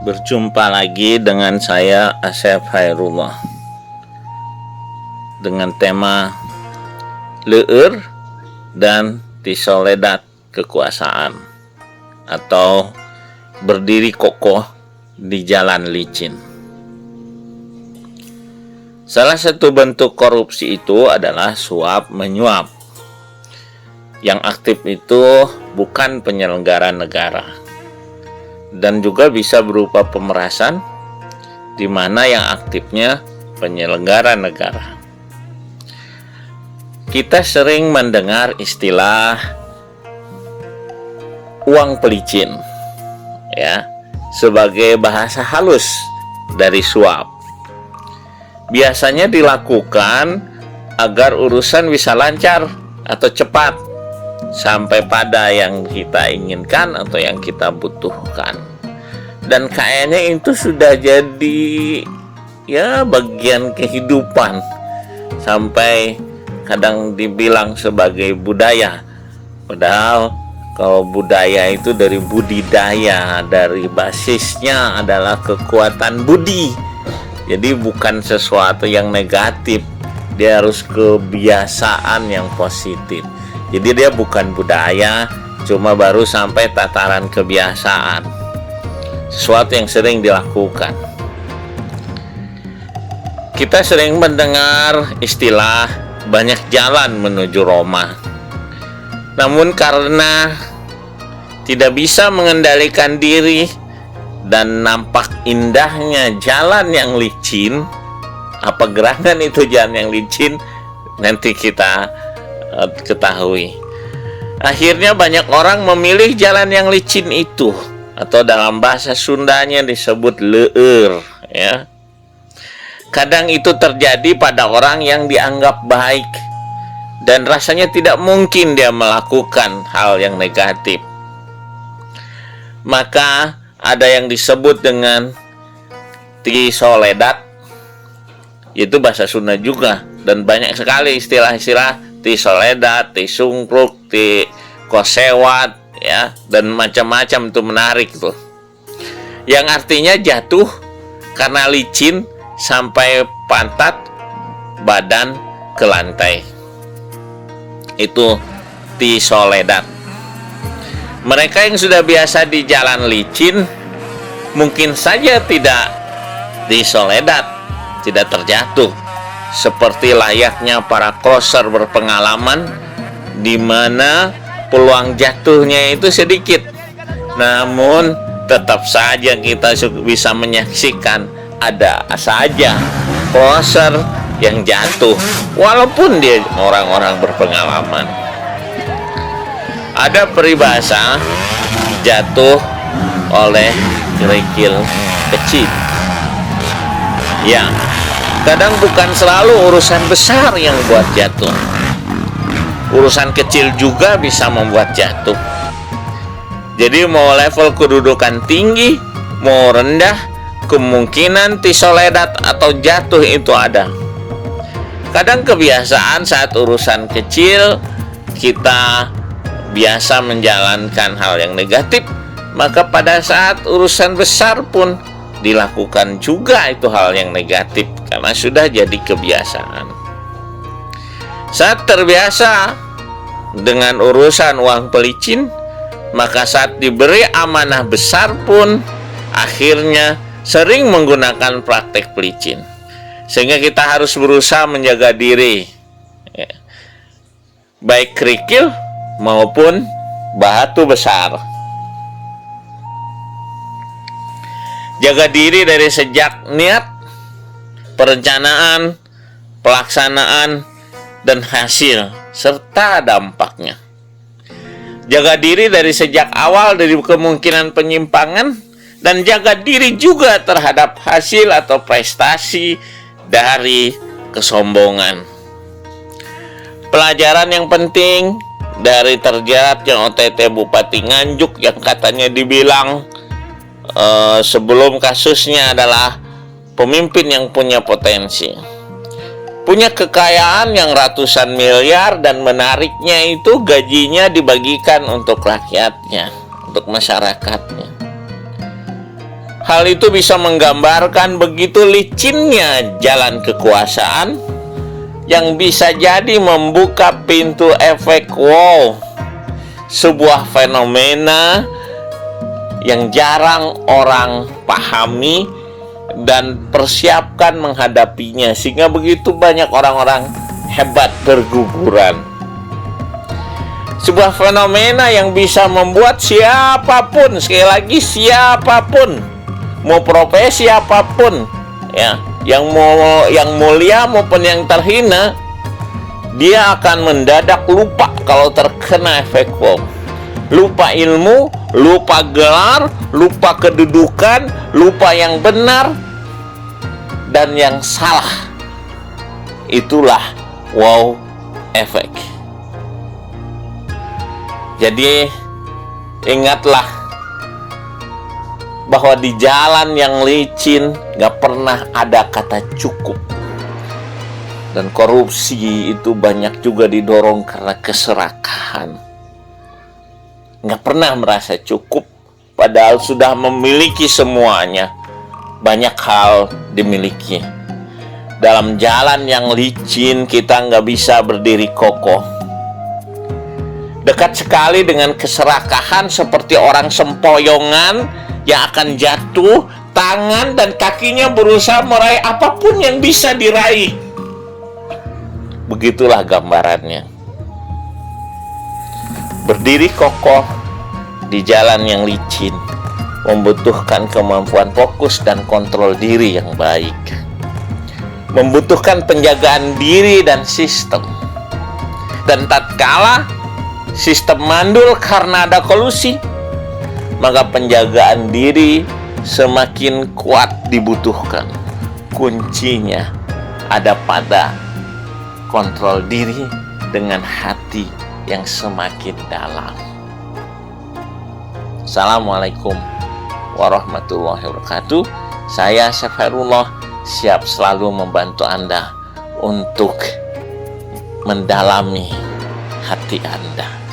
Berjumpa lagi dengan saya Asep Hairullah dengan tema Leur dan Tisoledat Kekuasaan atau berdiri kokoh di jalan licin. Salah satu bentuk korupsi itu adalah suap menyuap. Yang aktif itu bukan penyelenggara negara, dan juga bisa berupa pemerasan, di mana yang aktifnya penyelenggara negara. Kita sering mendengar istilah uang pelicin, ya, sebagai bahasa halus dari suap. Biasanya dilakukan agar urusan bisa lancar atau cepat sampai pada yang kita inginkan atau yang kita butuhkan. Dan kayaknya itu sudah jadi bagian kehidupan, sampai kadang dibilang sebagai budaya. Padahal kalau budaya itu dari budidaya, dari basisnya adalah kekuatan budi. Jadi bukan sesuatu yang negatif, dia harus kebiasaan yang positif. Jadi dia bukan budaya, cuma baru sampai tataran kebiasaan, sesuatu yang sering dilakukan. Kita sering mendengar istilah banyak jalan menuju Roma. Namun karena tidak bisa mengendalikan diri dan nampak indahnya jalan yang licin, apa gerangan itu jalan yang licin, nanti kita ketahui. Akhirnya banyak orang memilih jalan yang licin itu, atau dalam bahasa Sundanya disebut leur, ya. Kadang itu terjadi pada orang yang dianggap baik dan rasanya tidak mungkin dia melakukan hal yang negatif. Maka ada yang disebut dengan Tisoledat, yaitu bahasa Sunda juga, dan banyak sekali istilah-istilah Tisoledat, Tisungkruk, Tikosewat, ya, dan macam-macam, itu menarik tuh. Yang artinya jatuh karena licin sampai pantat badan ke lantai. Itu Tisoledat. Mereka yang sudah biasa di jalan licin mungkin saja tidak Tisoledat, tidak terjatuh, seperti layaknya para crosser berpengalaman, di mana peluang jatuhnya itu sedikit. Namun tetap saja kita bisa menyaksikan ada saja crosser yang jatuh walaupun dia orang-orang berpengalaman. Ada peribahasa jatuh oleh kerikil kecil. Ya, kadang bukan selalu urusan besar yang buat jatuh. Urusan kecil juga bisa membuat jatuh. Jadi mau level kedudukan tinggi, mau rendah, kemungkinan Tisoledat atau jatuh itu ada. Kadang kebiasaan saat urusan kecil kita biasa menjalankan hal yang negatif, maka pada saat urusan besar pun dilakukan juga itu hal yang negatif karena sudah jadi kebiasaan. Saat terbiasa dengan urusan uang pelicin, maka saat diberi amanah besar pun akhirnya sering menggunakan praktek pelicin. Sehingga kita harus berusaha menjaga diri, ya, baik kerikil maupun batu besar. Jaga diri dari sejak niat, perencanaan, pelaksanaan, dan hasil serta dampaknya. Jaga diri dari sejak awal dari kemungkinan penyimpangan, dan jaga diri juga terhadap hasil atau prestasi dari kesombongan. Pelajaran yang penting dari terjeratnya OTT Bupati Nganjuk yang katanya dibilang sebelum kasusnya adalah pemimpin yang punya potensi, punya kekayaan yang ratusan miliar, dan menariknya itu gajinya dibagikan untuk rakyatnya, untuk masyarakatnya. Hal itu bisa menggambarkan begitu licinnya jalan kekuasaan yang bisa jadi membuka pintu efek wow, sebuah fenomena yang jarang orang pahami dan persiapkan menghadapinya, sehingga begitu banyak orang-orang hebat berguguran. Sebuah fenomena yang bisa membuat siapapun, sekali lagi siapapun, mau profesi apapun, ya, yang mulia maupun yang terhina, dia akan mendadak lupa kalau terkena efek wow. Lupa ilmu, lupa gelar, lupa kedudukan, lupa yang benar dan yang salah. Itulah wow efek. Jadi ingatlah bahwa di jalan yang licin gak pernah ada kata cukup. Dan korupsi itu banyak juga didorong karena keserakahan. Gak pernah merasa cukup, padahal sudah memiliki semuanya. Banyak hal dimiliki. Dalam jalan yang licin kita gak bisa berdiri kokoh. Dekat sekali dengan keserakahan, seperti orang sempoyongan yang akan jatuh, tangan dan kakinya berusaha meraih apapun yang bisa diraih. Begitulah gambarannya. Berdiri kokoh di jalan yang licin membutuhkan kemampuan fokus dan kontrol diri yang baik. Membutuhkan penjagaan diri dan sistem. Dan tatkala sistem mandul karena ada kolusi, maka penjagaan diri semakin kuat dibutuhkan. Kuncinya ada pada kontrol diri dengan hati yang semakin dalam. Assalamualaikum warahmatullahi wabarakatuh. Saya Chef Khairullah, siap selalu membantu Anda untuk mendalami hati Anda.